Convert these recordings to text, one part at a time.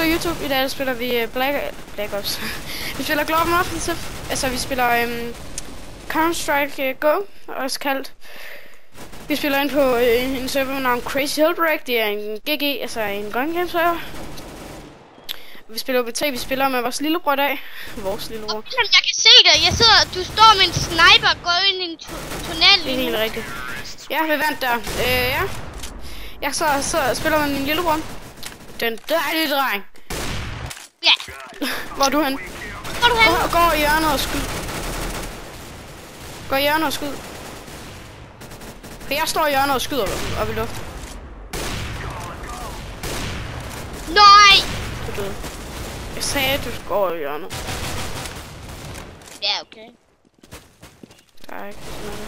så YouTube. I dag spiller vi Black Ops. Vi spiller Global Offensive. Altså vi spiller Counter-Strike Go, også kaldt. Vi spiller ind på en server med navn Crazy Hellbreak. Det er en GG, altså en gun game server. Vi spiller OBT, vi spiller med vores lillebror i dag. Vores lillebror. Okay, jeg kan se dig. Jeg sidder, du står med en sniper og går ind i en tunnel. Det er helt rigtigt. Ja, vi vandt der. Ja. Jeg så spiller med min lillebror. Den dejlige dreng. Ja. Hvor er du hen? Hvor er du hen? Gå i hjørnet og skyd. Gå i hjørnet og skyd. For jeg står i hjørnet og skyder op i luften. Nej! Du døde. Jeg sagde, at du går i hjørnet. Ja, okay. Der er ikke noget der.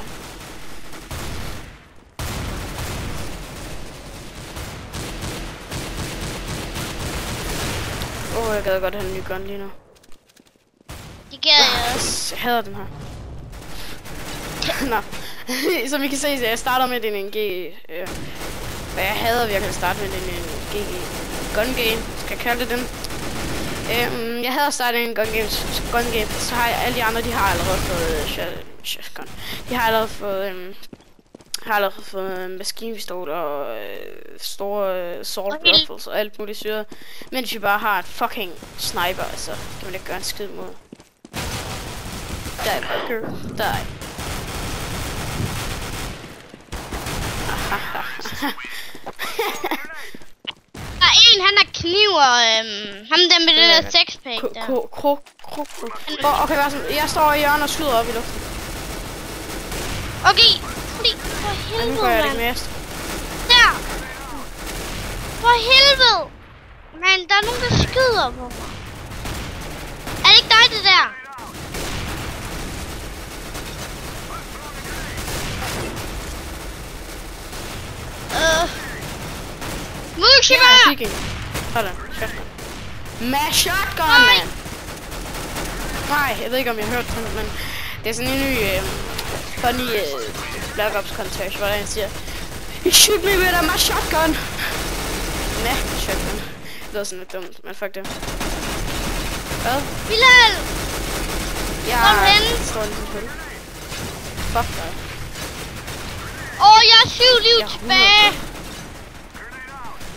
Jeg gad godt have en ny gun lige nu. Det gad jeg også. Jeg hader den her. Nå. Som I kan se, så jeg starter med den en G. Jeg hader virkelig at starte med den en GG. Gun game, skal jeg kalde det den. Jeg hader at starte en gun game, så har alle de andre, de har allerede fået shotgun. De har allerede fået maskinpistol og store assault rifles og alt muligt syret. Mens vi bare har et fucking sniper, altså kan man ikke gøre en skid mod. Die, fucker. Die. Der er en, han har kniv og ham der med det der sexpack der. Okay, jeg står i hjørnet og skyder op i luften. Okay, for helvede, nu gør jeg det ikke mere. Der! For helvede! Men der er nogen, der skyder på mig. Er det ikke dig, det der? Multimer! Sådan, shotgun. Med shotgun, man! Nej, jeg ved ikke, om jeg har hørt det, men det er sådan en ny funny Black Ops context, hvor han siger You shoot me with my shotgun! Med shotgun. Det lyder sådan lidt dumt, men fuck det. Hvad? Bilal! Jeg står lige på hul. Fuck dig. Jeg er 7 liv tilbage!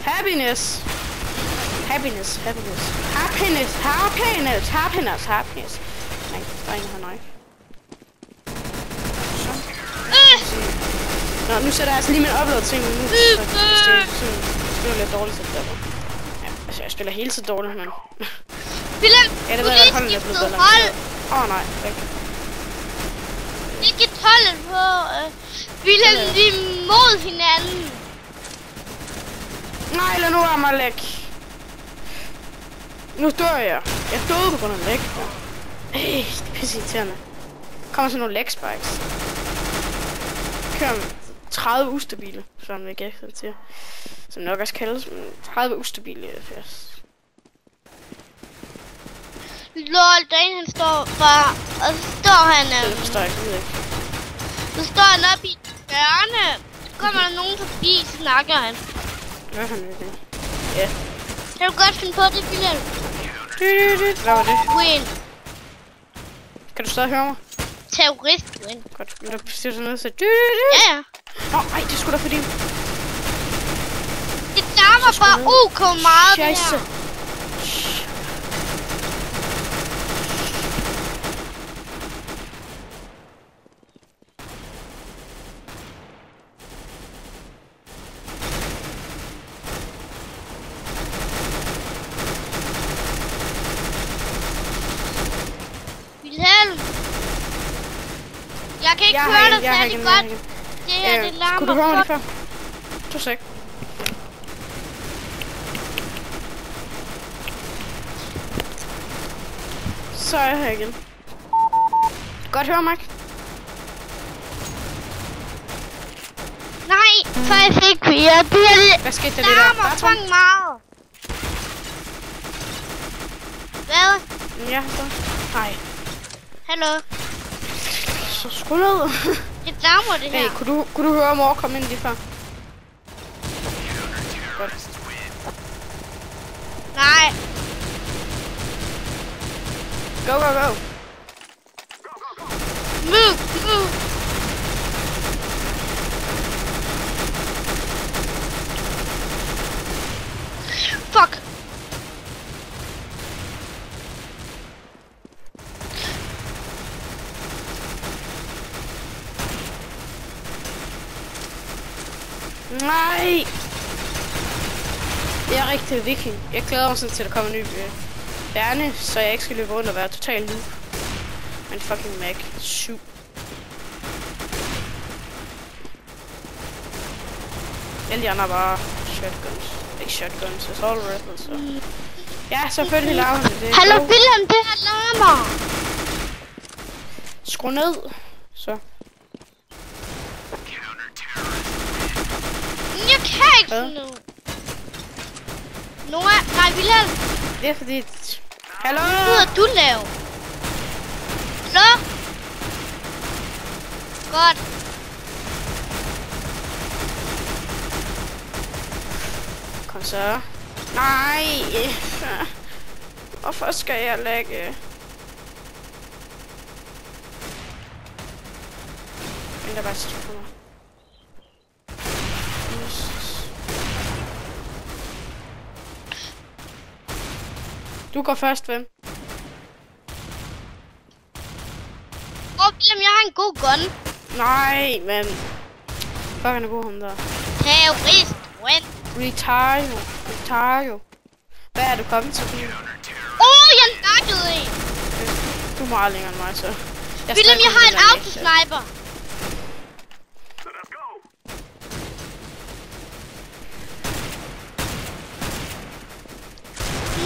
Happiness. Happiness. Nej, der er ingen her, nej. Nå, nu sætter jeg altså lige min upload-ting nu. Det er lidt dårligt, så det der. Ja, altså, jeg spiller hele tiden dårligt, men... Bilal, ja, det du ved jeg, holdet er blevet balanceret. Nej, væk. Ikke tollet på. Bilal, vi er mod hinanden. Nej, lad nu være mig læk. Nu dør jeg. Jeg døde på grund af læk. Det er pisse irriterende. Kommer sådan nogle leg spikes. Kører med 30 ustabile, som jeg gækker til. Som nok også kaldes 30 ustabile FPS. Lol, derinde han står bare, og så står han... Det forstår jeg ikke. Så står han oppe i hjørne. Så kommer der nogen forbi, så snakker han. Hvad han det? Ja. Kan du godt finde på det, Bilal? Hvad var det? Win. Kan du stadig høre mig? Terrorist win. Godt, men du siger sådan noget, så... Ja, ja. Nå, ej, det skulle da fordi... Det dammer bare OK meget, det her. Jeg kan ikke høre dig særlig godt. Det her, det larmer. Kunne du høre mig lige før? 2 sek. Så er jeg her igen. Godt høre mig. Nej, for jeg fik kvier. Hvad skete der det der? Larmer fucking meget. Hvad? Ja, så. Hej. Hallo. Så skru ned. Det larmer det her. Hey, kunne du høre mor komme ind lige før? Godt. Nej. Go, go, go. Move, move. Fuck. Nej! Jeg er rigtig viking. Jeg glæder mig sådan til, at der kommer en ny bærne, så jeg ikke skal løbe rundt og være totalt nu. Men fucking Mac 7. Alle de andre er bare shotguns. Ikke shotguns, assault rifles. Så. Ja, selvfølgelig laver han det. Hallo Wilhelm, det her larmer. Skru ned. Så. Jeg kan ikke finde noget. Nora, nej Wilhelm. Det er fordi... Hallo? Hvad er du lave? Hallo? Godt. Kom så. Nej! Hvorfor skal jeg lægge? Men der bare sidst på mig. Du går først, hvem? Wilhelm, jeg har en god gun. Nej, men... Fuck, han er god, ham der. Terrorist, win. Retario. Hvad er du kommet til? Jeg nakkede en. Du er meget længere end mig, så... Wilhelm, jeg har en autosniper.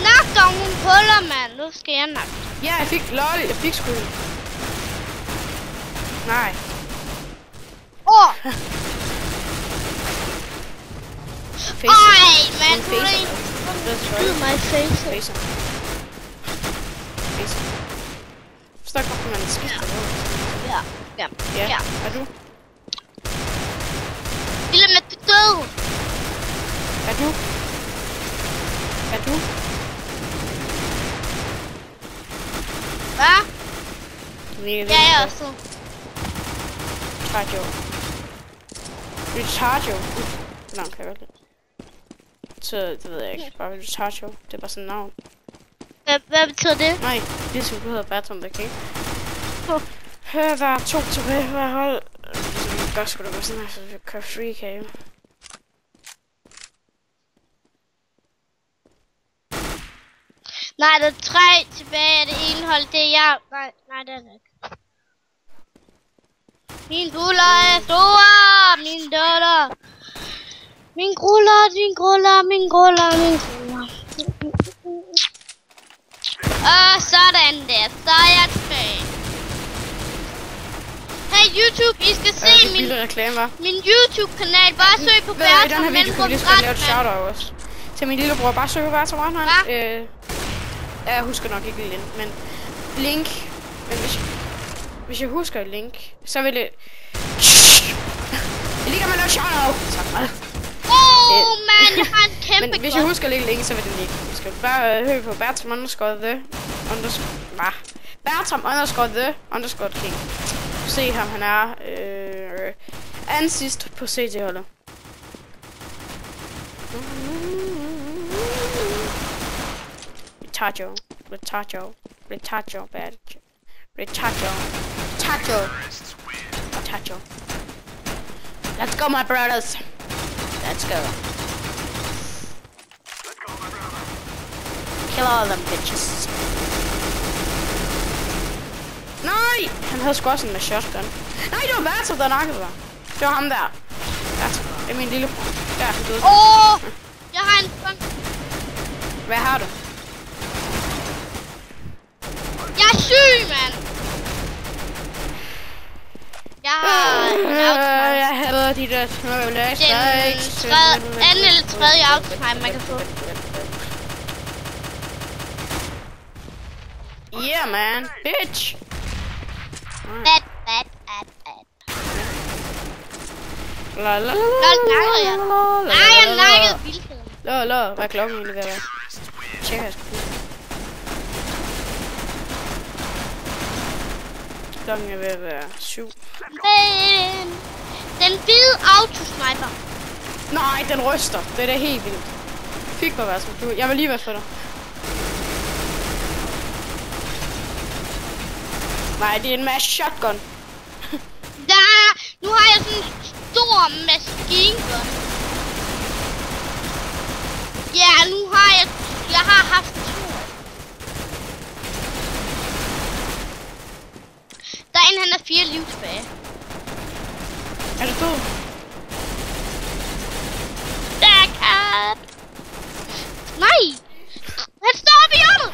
Nak dog nogle puller, mand. Nu skal jeg nakke. Ja, jeg fik... LOL, jeg fik sgu. Nej. Ej, man. Skyde mig i face. Forstår ikke, hvorfor man skifter noget. Ja. Er du? Wilhelm, er du død? Er du? Hvad? Ja, jeg er også. Recharge. Navn kan jeg godt lide. Så det ved jeg ikke. Bare Recharge. Det er bare sådan et navn. Hvad betyder det? Nej, det skulle hedde Baton the King. Hør, der er 2 tilbage hver hold. Så godt skulle det være sådan her, så vi kører free cave. Nej, der er 3 tilbage af det ene hold. Det er jeg. Nej, det er det ikke. Min buller er store, min døtter. Min gruller. Sådan der. Så er jeg tilbage. Hey YouTube, I skal se min YouTube-kanal. Bare søg på Bertram Mellemrum Bratman. Til min lillebror, bare søg på Bertram Bratman. Jeg husker nok ikke link, men link. Men hvis jeg husker link, så vil det... Jeg ligger med noget shout-out. Tak meget. Man, jeg har en kæmpe men hvis jeg husker lidt længe, så vil det ligge. Vi skal bare høre på Bertram _the_King. Se ham, han er anden sidst på CT-holdet. Retaggio. Let's go, my brothers. Let's go. Kill all them bitches. Nej! Han havde sgu også en med shotgun. Nej, det var Bertram, der nakkede mig. Det var ham der. Bertram. Det er min lillebror. Der er han døde. Jeg har en gun. Hvad har du? Jeg er syg, mand. Jeg har en autosniper. Jeg hader de der smøvler. Den anden eller tredje autosniper, man kan få. Yeah, man. Bitch. Bad. La la la jeg nakkede vildheden. Hvad er klokken egentlig ved at være? Tjekker jeg sgu. klokken er ved at være 7. Men den hvide autosniper. Nej, den ryster. Det er da helt vildt. Fik mig hvad som du. Jeg vil lige være for dig. Nej, det er en masse shotgun. Nu har jeg sådan en stor maskingun. Ja, nu har jeg har haft 2. Der er en, han har 4 liv tilbage. Er du død? Backup! Nej! Han står oppe i hjørnet!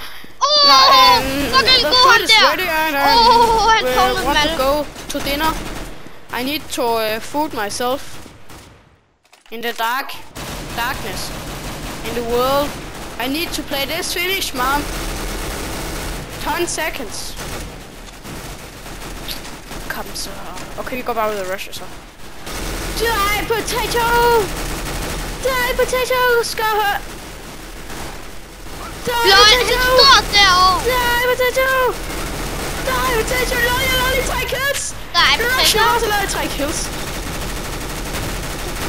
Fucking god han der! Han tog med want Malle. to go to dinner. I need to food myself. In the darkness. In the world. I need to play this finish, mom. 10 seconds. Kom så. Okay, vi går bare ud og rusher så. Die potato! Die potato! Skal høre! Lol, han står derovre! Die potato! Die potato! Lol, jeg lavede lige 3 kills! Die potato! Jeg har også lavet 3 kills.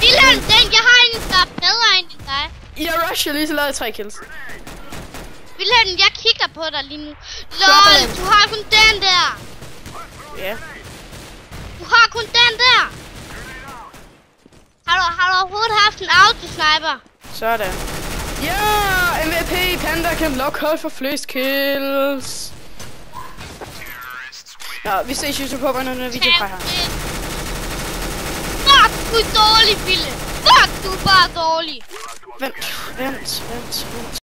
Vilhelm, jeg har en, der er bedre end dig. Jeg rusher lige så lavede 3 kills. Vilhelm, jeg kigger på dig lige nu. Lol, du har kun den der. Ja. Du har kun den der. Har du overhovedet haft en autosniper? Sådan. Ja, MVP Panda kan lokke hold for flest kills. Nå, vi ses YouTube på en video fra her. Fuck, du er dårlig, Ville. Fuck, du er bare dårlig. Vent.